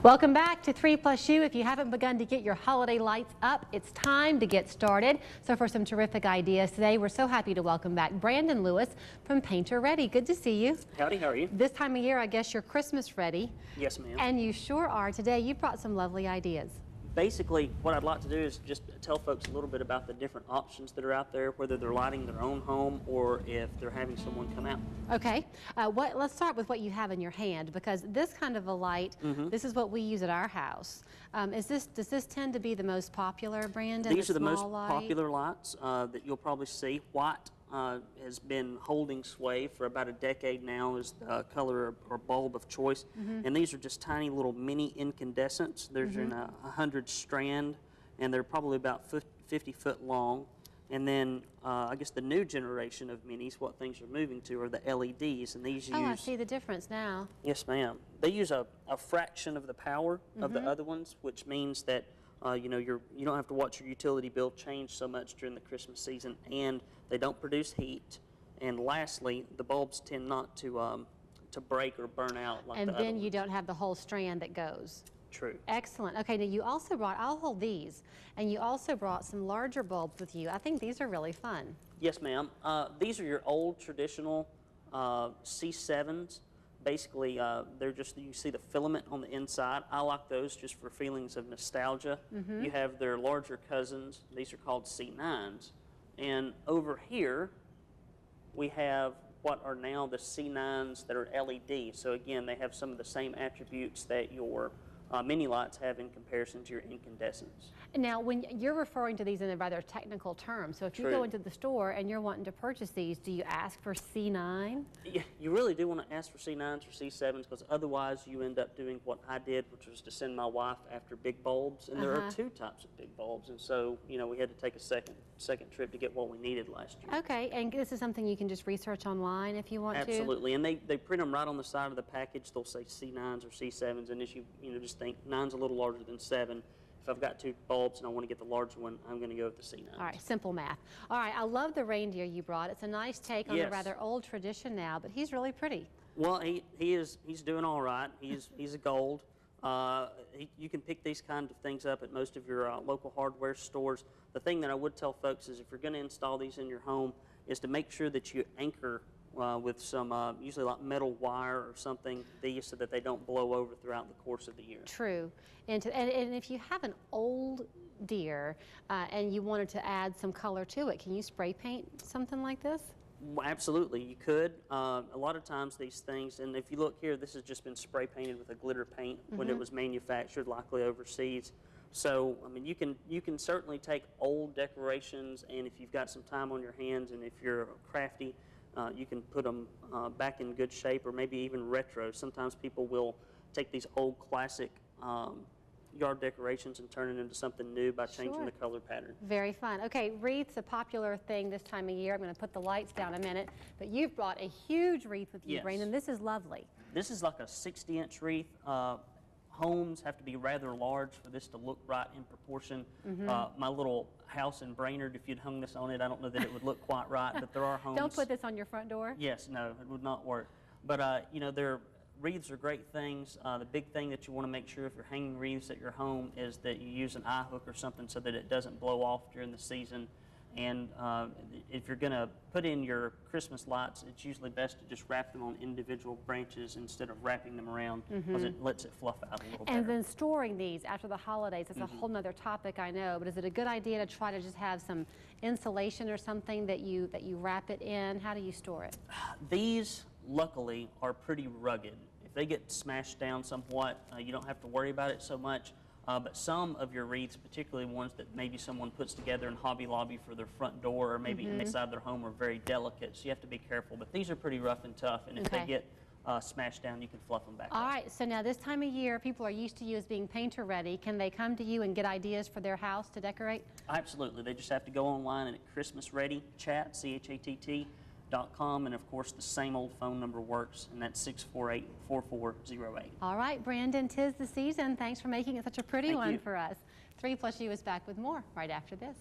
Welcome back to 3+U. If you haven't begun to get your holiday lights up, it's time to get started. So for some terrific ideas today, we're so happy to welcome back Brandon Lewis from Painter Ready. Good to see you. Howdy, how are you? This time of year, I guess you're Christmas ready. Yes, ma'am. And you sure are. Today, you brought some lovely ideas. Basically, what I'd like to do is just tell folks a little bit about the different options that are out there, whether they're lighting their own home or if they're having someone come out. Okay, let's start with what you have in your hand, because this kind of a light, this is what we use at our house. Does this tend to be the most popular, Brandon? These are the most popular lights that you'll probably see. White has been holding sway for about a decade now as the color or bulb of choice. And these are just tiny little mini incandescents. There's in a 100 strand, and they're probably about 50 foot long. And then I guess the new generation of minis, what things are moving to are the LEDs, and these use... Oh, I see the difference now. Yes, ma'am. They use a fraction of the power of the other ones, which means that you know, you don't have to watch your utility bill change so much during the Christmas season, and they don't produce heat. And lastly, the bulbs tend not to break or burn out like the other ones. And then you don't have the whole strand that goes. True. Excellent. Okay, now you also brought, I'll hold these, and you also brought some larger bulbs with you. I think these are really fun. Yes, ma'am. These are your old traditional C7s. Basically, they're just, you see the filament on the inside. I like those just for feelings of nostalgia. You have their larger cousins. These are called C9s. And over here, we have what are now the C9s that are LED. So again, they have some of the same attributes that your mini lights have in comparison to your incandescents. Now, when you're referring to these in a rather technical term, so if you go into the store and you're wanting to purchase these, do you ask for C9? Yeah, you really do want to ask for C9s or C7s, because otherwise you end up doing what I did, which was to send my wife after big bulbs. And there are two types of big bulbs, and so, you know, we had to take a second trip to get what we needed last year. Okay, and this is something you can just research online if you want to? Absolutely, and they print them right on the side of the package. They'll say C9s or C7s, and as you just think 9's a little larger than 7. If I've got two bulbs and I want to get the larger one, I'm going to go with the C9. All right, simple math. All right, I love the reindeer you brought. It's a nice take on a rather old tradition now, but he's really pretty. Well, he's doing all right. He's a gold. You can pick these kinds of things up at most of your local hardware stores. The thing that I would tell folks is if you're going to install these in your home is to make sure that you anchor with some usually like metal wire or something these so that they don't blow over throughout the course of the year. True. And if you have an old deer and you wanted to add some color to it, can you spray paint something like this? Well, absolutely, you could. A lot of times these things, and if you look here, this has just been spray painted with a glitter paint when it was manufactured, likely overseas. So, I mean, you can certainly take old decorations, and if you've got some time on your hands, and if you're crafty, you can put them back in good shape, or maybe even retro. Sometimes people will take these old classic yard decorations and turn it into something new by changing the color pattern. Very fun. Okay, wreaths, a popular thing this time of year. I'm going to put the lights down a minute, but you've brought a huge wreath with you, Brandon. This is lovely. This is like a 60-inch wreath. Homes have to be rather large for this to look right in proportion. My little house in Brainerd, if you'd hung this on it, I don't know that it would look quite right, but there are homes. Don't put this on your front door? Yes, no, it would not work. But, you know, wreaths are great things. The big thing that you want to make sure if you're hanging wreaths at your home is that you use an eye hook or something so that it doesn't blow off during the season. And if you're going to put in your Christmas lights, it's usually best to just wrap them on individual branches instead of wrapping them around, because it lets it fluff out a little better. And then storing these after the holidays, it's a whole nother topic, I know, but is it a good idea to try to just have some insulation or something that you wrap it in? How do you store it? These, luckily, are pretty rugged. If they get smashed down somewhat, you don't have to worry about it so much. But some of your wreaths, particularly ones that maybe someone puts together in Hobby Lobby for their front door or maybe inside their home, are very delicate, so you have to be careful. But these are pretty rough and tough, and if they get smashed down, you can fluff them back up. All right, so now this time of year, people are used to you as being painter ready. Can they come to you and get ideas for their house to decorate? Absolutely. They just have to go online and at Christmas Ready Chat, CHATT.com, and of course the same old phone number works, and that's 648-4408. All right, Brandon, 'tis the season. Thanks for making it such a pretty one for us. 3+U is back with more right after this.